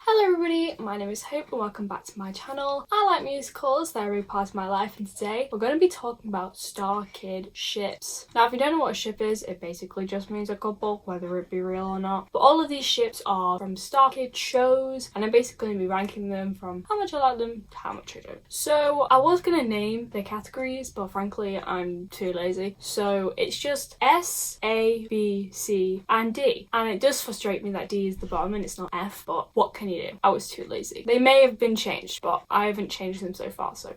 Hello everybody, my name is Hope and welcome back to my channel. I like musicals, they're a big part of my life, and today we're going to be talking about Starkid Ships. Now if you don't know what a ship is, it basically just means a couple, whether it be real or not. But all of these ships are from Starkid shows, and I'm basically going to be ranking them from how much I like them to how much I don't. So I was going to name the categories, but frankly I'm too lazy. So it's just S, A, B, C and D. And it does frustrate me that D is the bottom and it's not F, but what can you do? I was too lazy. They may have been changed, but I haven't changed them so far, so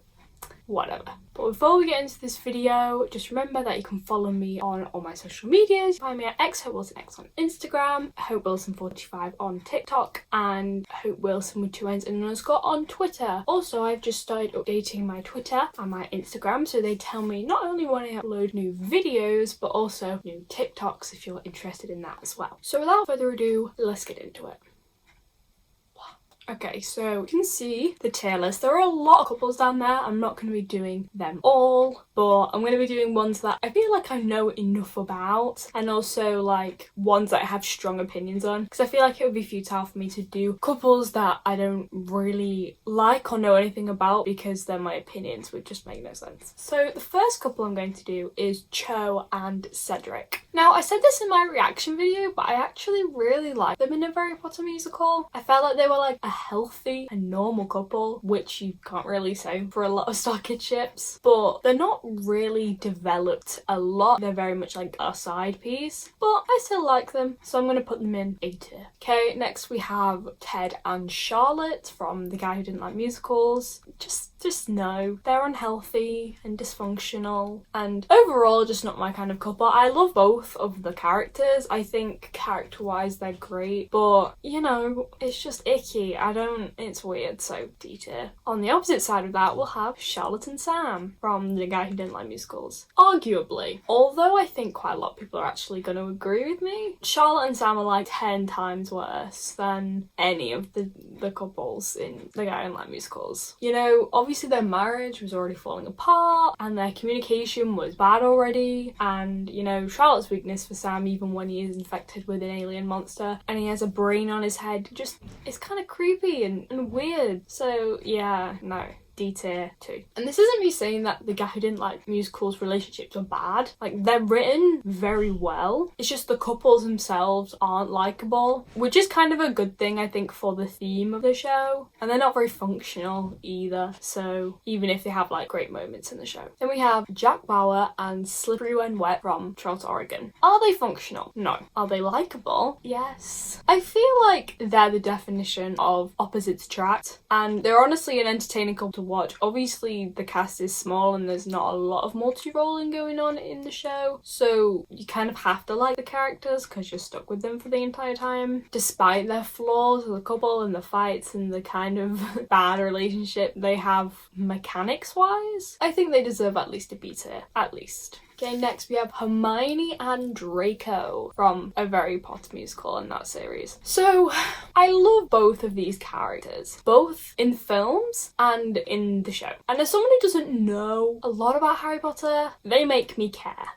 whatever. But before we get into this video, just remember that you can follow me on all my social medias. Find me at XHopeWilsonX on Instagram, HopeWilson45 on TikTok, and Hope Wilson with 2 N's and an underscore on Twitter. Also, I've just started updating my Twitter and my Instagram, so they tell me not only when I upload new videos, but also new TikToks if you're interested in that as well. So without further ado, let's get into it. Okay, so you can see the tier list. There are a lot of couples down there. I'm not going to be doing them all, but I'm going to be doing ones that I feel like I know enough about, and also like ones that I have strong opinions on, because I feel like it would be futile for me to do couples that I don't really like or know anything about, because then my opinions would just make no sense. So the first couple I'm going to do is Cho and Cedric. Now I said this in my reaction video, but I actually really like them in a Harry Potter musical. I felt like they were like a healthy and normal couple, which you can't really say for a lot of Starkid ships, but they're not really developed a lot. They're very much like a side piece, but I still like them, so I'm going to put them in A tier. Okay, next we have Ted and Charlotte from The Guy Who Didn't Like Musicals. Just no, they're unhealthy and dysfunctional, and overall just not my kind of couple. I love both of the characters. I think character-wise they're great, but you know, it's just icky. It's weird, so D tier. On the opposite side of that, we'll have Charlatan Sam from The Guy Who Didn't Like Musicals. Arguably, although I think quite a lot of people are actually going to agree with me, Charlotte and Sam are like 10 times worse than any of the couples in The Guy Who Didn't Like Musicals. You know, obviously their marriage was already falling apart and their communication was bad already, and you know, Charlotte's weakness for Sam, even when he is infected with an alien monster and he has a brain on his head, just it's kind of creepy and weird. So yeah, no. D tier too. And this isn't me saying that The Guy Who Didn't Like Musicals relationships are bad. Like, they're written very well. It's just the couples themselves aren't likable, which is kind of a good thing, I think, for the theme of the show. And they're not very functional either, so even if they have like great moments in the show. Then we have Jack Bauer and Slippery When Wet from Charlatan, Oregon. Are they functional? No. Are they likable? Yes. I feel like they're the definition of opposites attract, and they're honestly an entertaining couple to watch. Obviously the cast is small and there's not a lot of multi-rolling going on in the show, so you kind of have to like the characters because you're stuck with them for the entire time. Despite their flaws as a couple and the fights and the kind of bad relationship they have mechanics wise, I think they deserve at least a B tier, at least. Okay, next we have Hermione and Draco from a Harry Potter musical in that series. So I love both of these characters, both in films and in the show. And as someone who doesn't know a lot about Harry Potter, they make me care.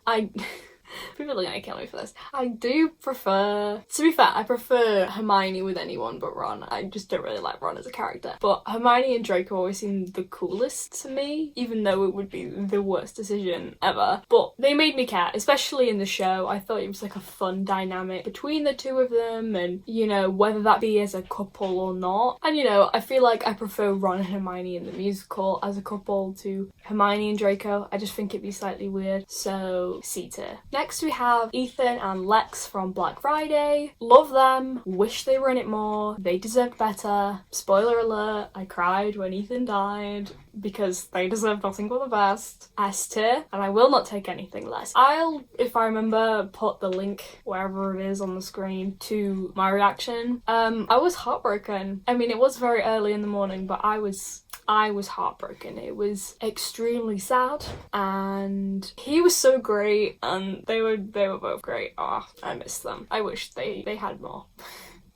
People are gonna kill me for this. I do prefer, to be fair, I prefer Hermione with anyone but Ron. I just don't really like Ron as a character. But Hermione and Draco always seem the coolest to me, even though it would be the worst decision ever. But they made me care, especially in the show. I thought it was like a fun dynamic between the two of them, and you know, whether that be as a couple or not. And you know, I feel like I prefer Ron and Hermione in the musical as a couple to Hermione and Draco. I just think it'd be slightly weird, so C tier. Next we have Ethan and Lex from Black Friday. Love them, wish they were in it more, they deserved better. Spoiler alert, I cried when Ethan died because they deserve nothing but the best. S tier, and I will not take anything less. I'll, if I remember, put the link wherever it is on the screen to my reaction. I was heartbroken. I mean, it was very early in the morning, but I was heartbroken. It was extremely sad, and he was so great, and they were both great. Oh, I miss them. I wish they had more.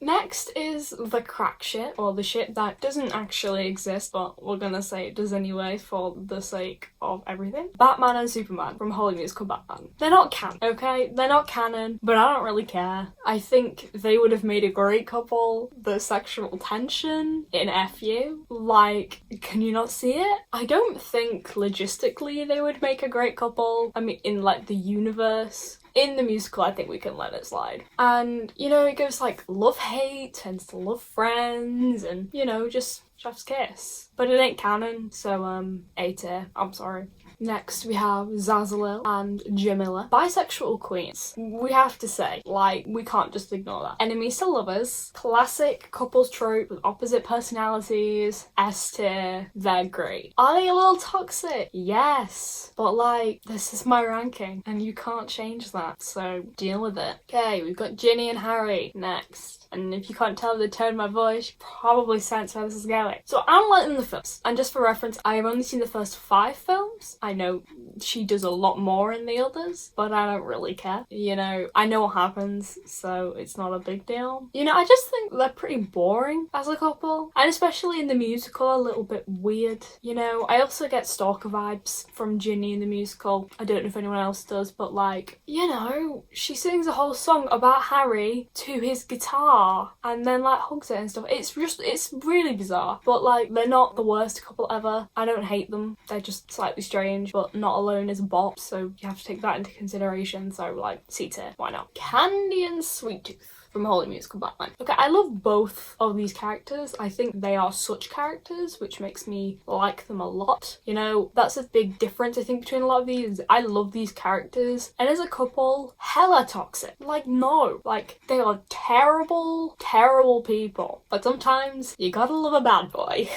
Next is the crack ship, or the ship that doesn't actually exist, but we're gonna say it does anyway for the sake of everything. Batman and Superman from Holy Musical Batman. They're not canon, okay? They're not canon, but I don't really care. I think they would have made a great couple. The sexual tension in FU, like, can you not see it? I don't think logistically they would make a great couple. I mean, in like the universe. In the musical, I think we can let it slide. And, you know, it goes like love-hate, tends to love friends, and, you know, just chef's kiss. But it ain't canon, so, A tier. I'm sorry. Next, we have Zazilil and Jamila. Bisexual queens. We have to say, like, we can't just ignore that. Enemies to lovers. Classic couples trope with opposite personalities. S tier. They're great. Are they a little toxic? Yes. But, like, this is my ranking, and you can't change that, so deal with it. Okay, we've got Ginny and Harry next. And if you can't tell the tone of my voice, you probably sense where this is going. So I'm liking the films. And just for reference, I have only seen the first 5 films. I know she does a lot more in the others, but I don't really care. You know, I know what happens, so it's not a big deal. You know, I just think they're pretty boring as a couple. And especially in the musical, a little bit weird. You know, I also get stalker vibes from Ginny in the musical. I don't know if anyone else does, but like, you know, she sings a whole song about Harry to his guitar and then like hugs it and stuff. It's really bizarre, but like they're not the worst couple ever. I don't hate them. They're just slightly strange, but not alone is a bop, so you have to take that into consideration. So like C tier, why not? Candy and Sweet Tooth from Holy Musical Batman. Okay, I love both of these characters. I think they are such characters, which makes me like them a lot. You know, that's a big difference I think between a lot of these. I love these characters, and as a couple, hella toxic. Like, no, like they are terrible, terrible people. But sometimes you gotta love a bad boy.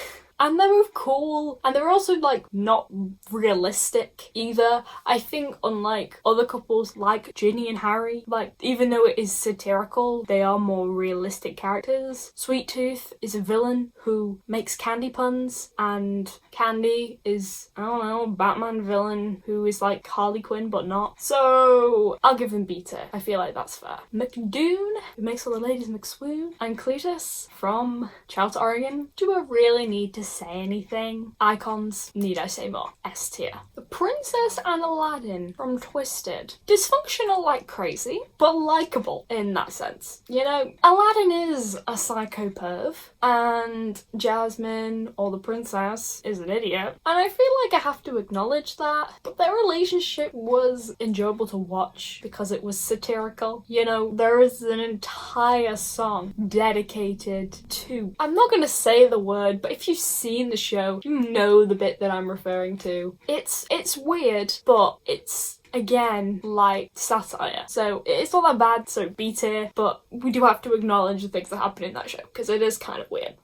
And they're both cool, and they're also like not realistic either. I think unlike other couples like Ginny and Harry, like even though it is satirical, they are more realistic characters. Sweet Tooth is a villain who makes candy puns, and Candy is, I don't know, Batman villain who is like Harley Quinn but not. So I'll give them B tier. I feel like that's fair. McDoon, who makes all the ladies McSwoon, and Cletus from Charlatan, Oregon. Do I really need to say anything? Icons, need I say more? S tier. The Princess and Aladdin from Twisted. Dysfunctional like crazy, but likeable in that sense. You know, Aladdin is a psycho perv, and Jasmine, or the princess, is an idiot. And I feel like I have to acknowledge that, but their relationship was enjoyable to watch because it was satirical. You know, there is an entire song dedicated to, I'm not gonna say the word, but if you've seen the show, you know the bit that I'm referring to. It's weird, but it's again like satire, so it's not that bad, so B tier, but we do have to acknowledge the things that happen in that show because it is kind of weird.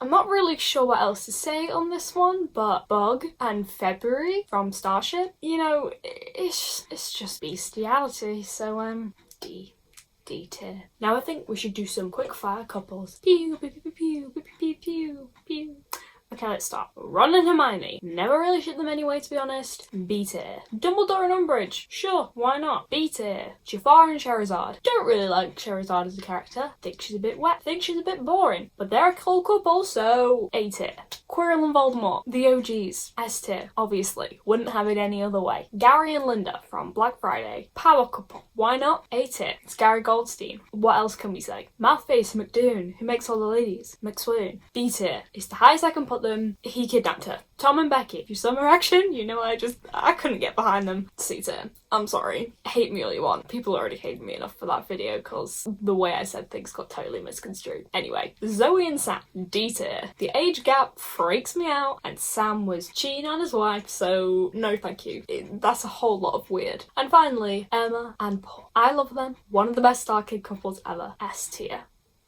I'm not really sure what else to say on this one, but Bug and February from Starship, you know, it's just bestiality, so D tier. Now I think we should do some quick fire couples. Pew pew pew pew pew pew pew pew. Okay, let's start. Ron and Hermione. Never really shit them anyway, to be honest. B tier. Dumbledore and Umbridge. Sure, why not? B tier. Jafar and Charizard. Don't really like Charizard as a character. Think she's a bit wet. Think she's a bit boring. But they're a cool couple, so A tier. Quirrell and Voldemort. The OGs. S tier. Obviously. Wouldn't have it any other way. Gary and Linda from Black Friday. Power couple. Why not? A tier. It's Gary Goldstein. What else can we say? Mouthface McDoon, who makes all the ladies McSwoon. B tier. It's the highest I can put them. He kidnapped her. Tom and Becky. If you saw my reaction, you know I couldn't get behind them. C tier. I'm sorry. Hate me all you want. People already hated me enough for that video because the way I said things got totally misconstrued. Anyway, Zoe and Sam. D tier. The age gap freaks me out, and Sam was cheating on his wife, so no thank you. That's a whole lot of weird. And finally, Emma and Paul. I love them. One of the best Starkid couples ever. S tier.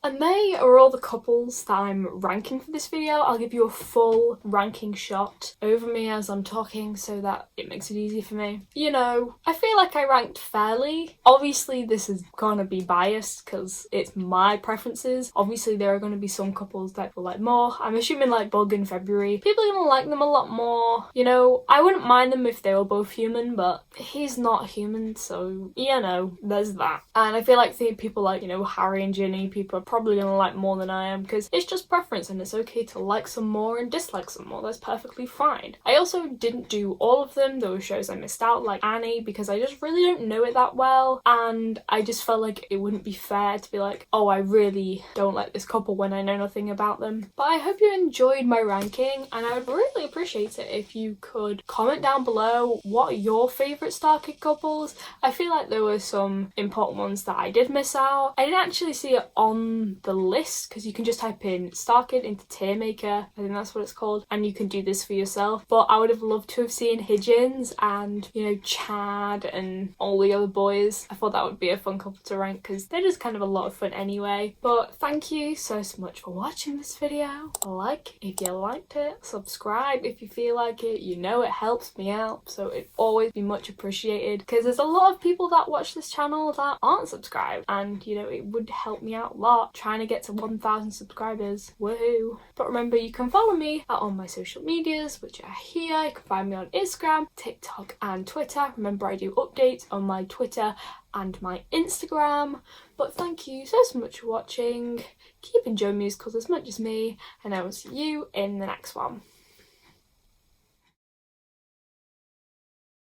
And they are all the couples that I'm ranking for this video. I'll give you a full ranking shot over me as I'm talking so that it makes it easy for me. You know, I feel like I ranked fairly. Obviously, this is gonna be biased because it's my preferences. Obviously, there are gonna be some couples that will like more. I'm assuming like Bug in February. People are gonna like them a lot more. You know, I wouldn't mind them if they were both human, but he's not human, so, you know, there's that. And I feel like the people like, you know, Harry and Ginny, people are probably gonna like more than I am, because it's just preference and it's okay to like some more and dislike some more. That's perfectly fine. I also didn't do all of them. There were shows I missed out, like Annie, because I just really don't know it that well, and I just felt like it wouldn't be fair to be like, oh, I really don't like this couple when I know nothing about them. But I hope you enjoyed my ranking, and I would really appreciate it if you could comment down below what are your favourite Starkid couples. I feel like there were some important ones that I did miss out. I didn't actually see it on the list, because you can just type in Starkid into tier maker, I think that's what it's called, and you can do this for yourself. But I would have loved to have seen Higgins and, you know, Chad and all the other boys. I thought that would be a fun couple to rank, because they're just kind of a lot of fun anyway. But thank you so much for watching this video. Like if you liked it, subscribe if you feel like it. You know it helps me out, so it'd always be much appreciated, because there's a lot of people that watch this channel that aren't subscribed, and you know it would help me out a lot trying to get to 1,000 subscribers. Woohoo! But remember, you can follow me at all my social medias, which are here. You can find me on Instagram, TikTok and Twitter. Remember, I do updates on my Twitter and my Instagram. But thank you so much for watching. Keep enjoying musicals as much as me, and I will see you in the next one.